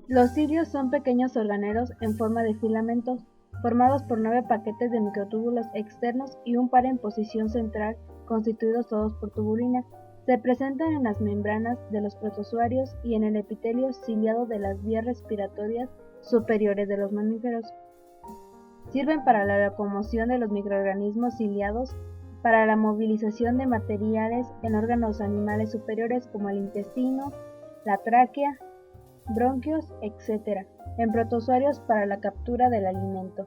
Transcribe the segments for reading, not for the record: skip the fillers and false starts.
Los cilios son pequeños organelos en forma de filamentos, formados por 9 paquetes de microtúbulos externos y un par en posición central, constituidos todos por tubulina. Se presentan en las membranas de los protozoarios y en el epitelio ciliado de las vías respiratorias superiores de los mamíferos. Sirven para la locomoción de los microorganismos ciliados, para la movilización de materiales en órganos animales superiores como el intestino, la tráquea, bronquios, etc. En protozoarios para la captura del alimento.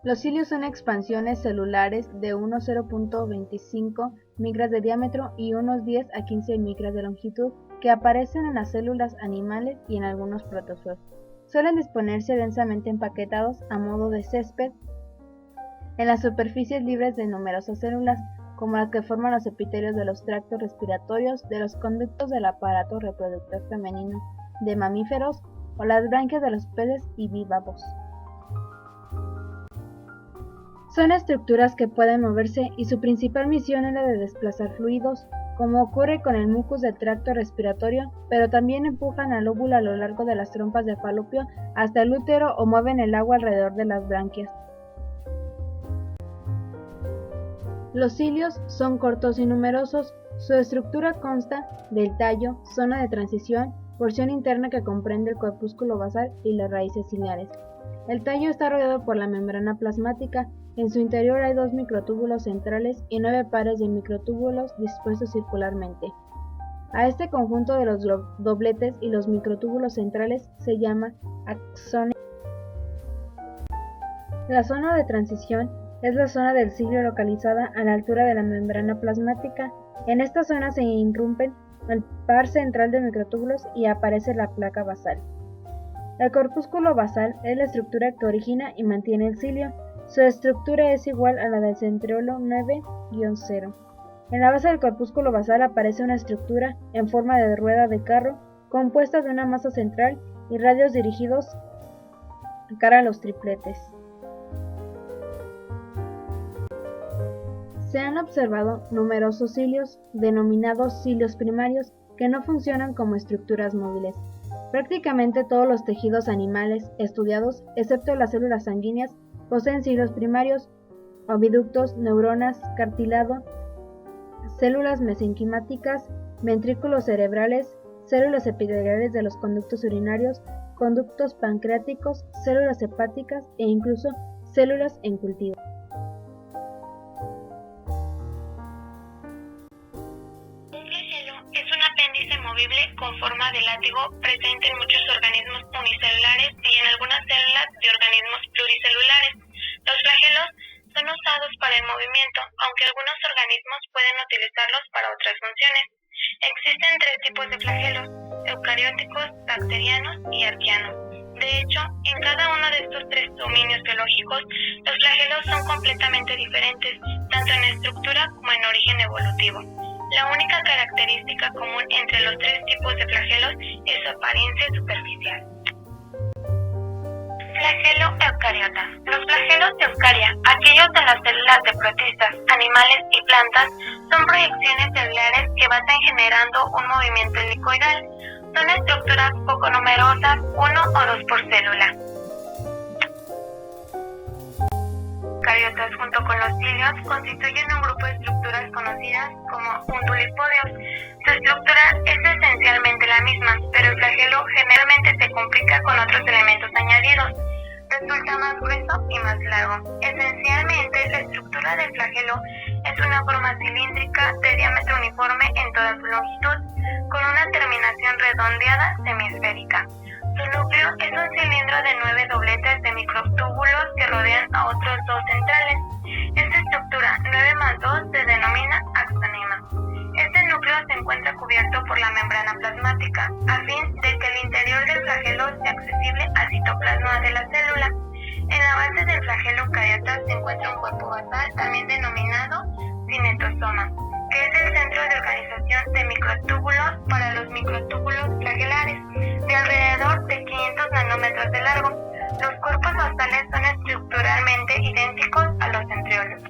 Los cilios son expansiones celulares de unos 0.25 micras de diámetro y unos 10 a 15 micras de longitud que aparecen en las células animales y en algunos protozoos. Suelen disponerse densamente empaquetados a modo de césped en las superficies libres de numerosas células, como las que forman los epitelios de los tractos respiratorios, de los conductos del aparato reproductor femenino, de mamíferos o las branquias de los peces y bivalvos. Son estructuras que pueden moverse y su principal misión es la de desplazar fluidos, como ocurre con el mucus del tracto respiratorio, pero también empujan al óvulo a lo largo de las trompas de falopio hasta el útero o mueven el agua alrededor de las branquias. Los cilios son cortos y numerosos. Su estructura consta del tallo, zona de transición, porción interna que comprende el corpúsculo basal y las raíces ciliares. El tallo está rodeado por la membrana plasmática. En su interior hay 2 microtúbulos centrales y 9 pares de microtúbulos dispuestos circularmente. A este conjunto de los dobletes y los microtúbulos centrales se llama axones. La zona de transición es la zona del cilio localizada a la altura de la membrana plasmática. En esta zona se irrumpen el par central de microtúbulos y aparece la placa basal. El corpúsculo basal es la estructura que origina y mantiene el cilio. Su estructura es igual a la del centriolo 9-0. En la base del corpúsculo basal aparece una estructura en forma de rueda de carro, compuesta de una masa central y radios dirigidos cara a los tripletes. Se han observado numerosos cilios, denominados cilios primarios, que no funcionan como estructuras móviles. Prácticamente todos los tejidos animales estudiados, excepto las células sanguíneas, poseen cilios primarios, oviductos, neuronas, cartílago, células mesenquimáticas, ventrículos cerebrales, células epiteliales de los conductos urinarios, conductos pancreáticos, células hepáticas e incluso células en cultivo. Movible con forma de látigo presente en muchos organismos unicelulares y en algunas células de organismos pluricelulares. Los flagelos son usados para el movimiento, aunque algunos organismos pueden utilizarlos para otras funciones. Existen 3 tipos de flagelos: eucarióticos, bacterianos y arqueanos. De hecho, en cada uno de estos 3 dominios biológicos, los flagelos son completamente diferentes, tanto en estructura como en origen evolutivo. La única característica común entre los 3 tipos de flagelos es su apariencia superficial. Flagelo eucariota. Los flagelos de eucaria, aquellos de las células de protistas, animales y plantas, son proyecciones celulares que van generando un movimiento helicoidal. Son estructuras poco numerosas, 1 o 2 por célula. Eucariotas, junto con los cilios, constituyen un grupo de estructuras conocidas como undulipodios. Su estructura es esencialmente la misma, pero el flagelo generalmente se complica con otros elementos añadidos. Resulta más grueso y más largo. Esencialmente, la estructura del flagelo es una forma cilíndrica de diámetro uniforme en toda su longitud, con una terminación redondeada semiesférica. Su núcleo es un cilindro de 9 dobletes de microtúbulos que rodean a otros 2 centrales. Esta estructura 9 más 2 se denomina axonema. Este núcleo se encuentra cubierto por la membrana plasmática, a fin de que el interior del flagelo sea accesible al citoplasma de la célula. En la base del flagelo eucariota se encuentra un cuerpo basal, también denominado cinetosoma, que es el centro de organización de microtúbulos para los microtúbulos flagelares, de alrededor de 500 nanómetros de largo. Los cuerpos basales son estructuralmente idénticos a los centriolos.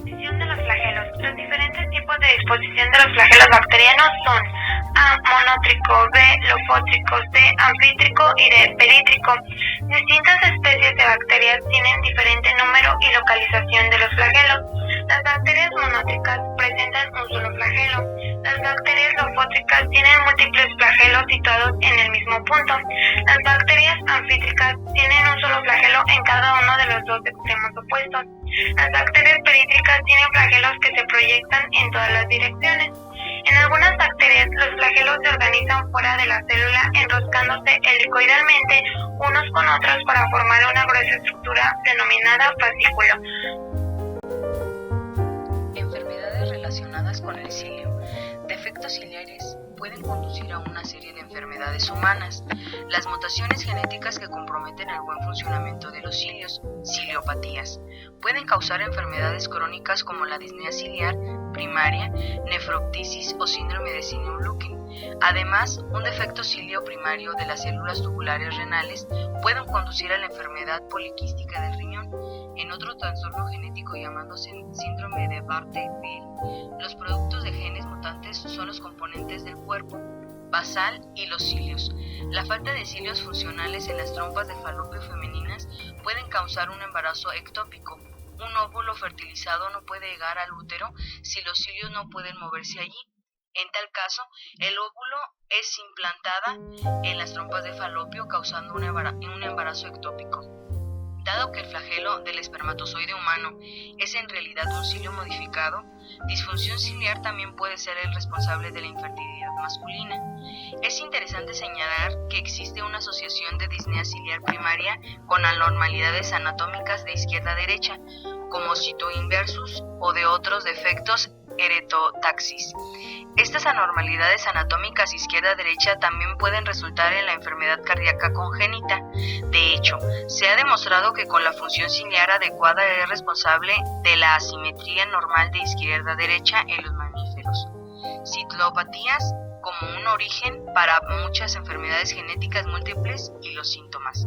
Disposición de los flagelos. Los diferentes tipos de disposición de los flagelos bacterianos son A. monótrico, B. lofótrico, C. anfítrico y D. perítrico. Distintas especies de bacterias tienen diferente número y localización de los flagelos. Las bacterias monótricas presentan un solo flagelo. Las bacterias lofótricas tienen múltiples flagelos situados en el mismo punto. Las bacterias anfítricas tienen un solo flagelo en cada uno de los dos extremos opuestos. Las bacterias perítricas tienen flagelos que se proyectan en todas las direcciones. En algunas bacterias, los flagelos se organizan fuera de la célula, enroscándose helicoidalmente unos con otros para formar una gruesa estructura denominada fascículo. Enfermedades relacionadas con el cilio. Defectos ciliares pueden conducir a una serie de enfermedades humanas. Las mutaciones genéticas que comprometen el buen funcionamiento de los cilios, ciliopatías, pueden causar enfermedades crónicas como la disnea ciliar primaria, nefroptisis o síndrome de Sinus-Looking. Además, un defecto cilio primario de las células tubulares renales puede conducir a la enfermedad poliquística del riñón. En otro trastorno genético llamado síndrome de Bardet-Biedl, los productos de genes mutantes son los componentes del cuerpo basal y los cilios. La falta de cilios funcionales en las trompas de falopio femeninas pueden causar un embarazo ectópico. Un óvulo fertilizado no puede llegar al útero si los cilios no pueden moverse allí. En tal caso, el óvulo es implantada en las trompas de falopio, causando un embarazo ectópico. Dado que el flagelo del espermatozoide humano es en realidad un cilio modificado, disfunción ciliar también puede ser el responsable de la infertilidad masculina. Es interesante señalar que existe una asociación de disnea ciliar primaria con anormalidades anatómicas de izquierda a derecha, como citoinversus o de otros defectos eretotaxis. Estas anormalidades anatómicas izquierda-derecha también pueden resultar en la enfermedad cardíaca congénita. De hecho, se ha demostrado que con la función ciliar adecuada es responsable de la asimetría normal de izquierda-derecha en los mamíferos. Citopatías como un origen para muchas enfermedades genéticas múltiples y los síntomas.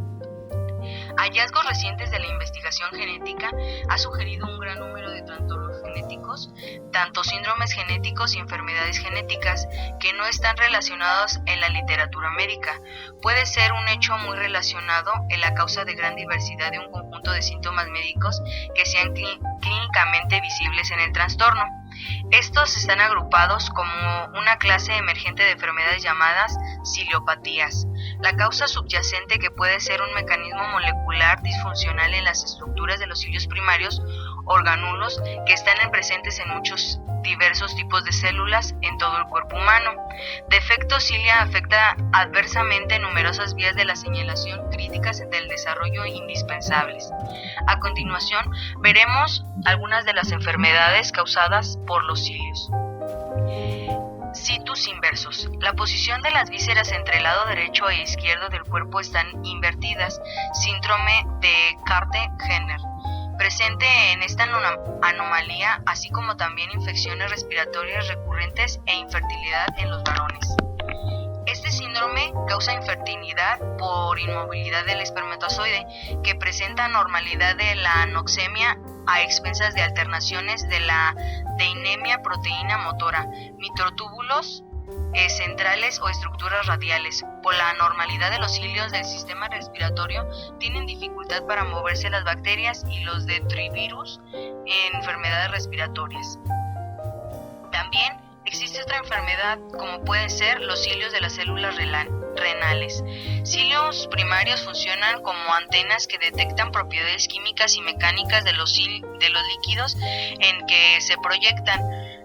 Hallazgos recientes de la investigación genética ha sugerido un gran número de trastornos genéticos, tanto síndromes genéticos y enfermedades genéticas, que no están relacionados en la literatura médica. Puede ser un hecho muy relacionado en la causa de gran diversidad de un conjunto de síntomas médicos que sean clínicamente visibles en el trastorno. Estos están agrupados como una clase emergente de enfermedades llamadas ciliopatías. La causa subyacente, que puede ser un mecanismo molecular disfuncional en las estructuras de los cilios primarios, orgánulos que están presentes en muchos diversos tipos de células en todo el cuerpo humano. Defecto cilia afecta adversamente numerosas vías de la señalación críticas del desarrollo indispensables. A continuación, veremos algunas de las enfermedades causadas por los cilios. Situs inversos. La posición de las vísceras entre el lado derecho e izquierdo del cuerpo están invertidas. Síndrome de Carte-Jenner. Presente en esta anomalía, así como también infecciones respiratorias recurrentes e infertilidad en los varones. Este síndrome causa infertilidad por inmovilidad del espermatozoide, que presenta anormalidad de la anoxemia a expensas de alternaciones de la deinemia proteína motora, microtúbulos centrales o estructuras radiales. Por la anormalidad de los cilios del sistema respiratorio, tienen dificultad para moverse las bacterias y los detrivirus en enfermedades respiratorias. También existe otra enfermedad, como pueden ser los cilios de las células renales. Cilios primarios funcionan como antenas que detectan propiedades químicas y mecánicas de los líquidos en que se proyectan.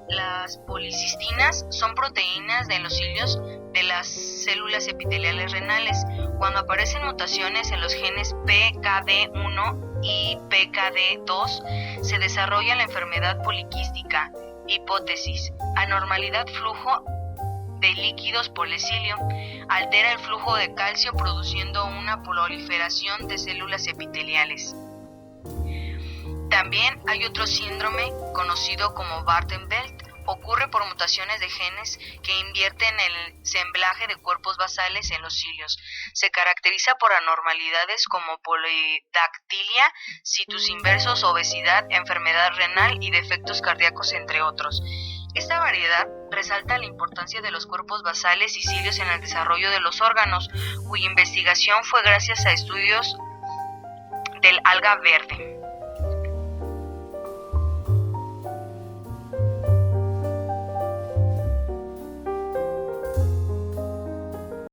Las policistinas son proteínas de los cilios de las células epiteliales renales. Cuando aparecen mutaciones en los genes PKD1 y PKD2, se desarrolla la enfermedad poliquística. Hipótesis: anormalidad flujo de líquidos por el cilio. Altera el flujo de calcio, produciendo una proliferación de células epiteliales. También hay otro síndrome conocido como Bardet-Biedl ocurre por mutaciones de genes que invierten el semblaje de cuerpos basales en los cilios. Se caracteriza por anormalidades como polidactilia, situs inversos, obesidad, enfermedad renal y defectos cardíacos, entre otros. Esta variedad resalta la importancia de los cuerpos basales y cilios en el desarrollo de los órganos, cuya investigación fue gracias a estudios del alga verde.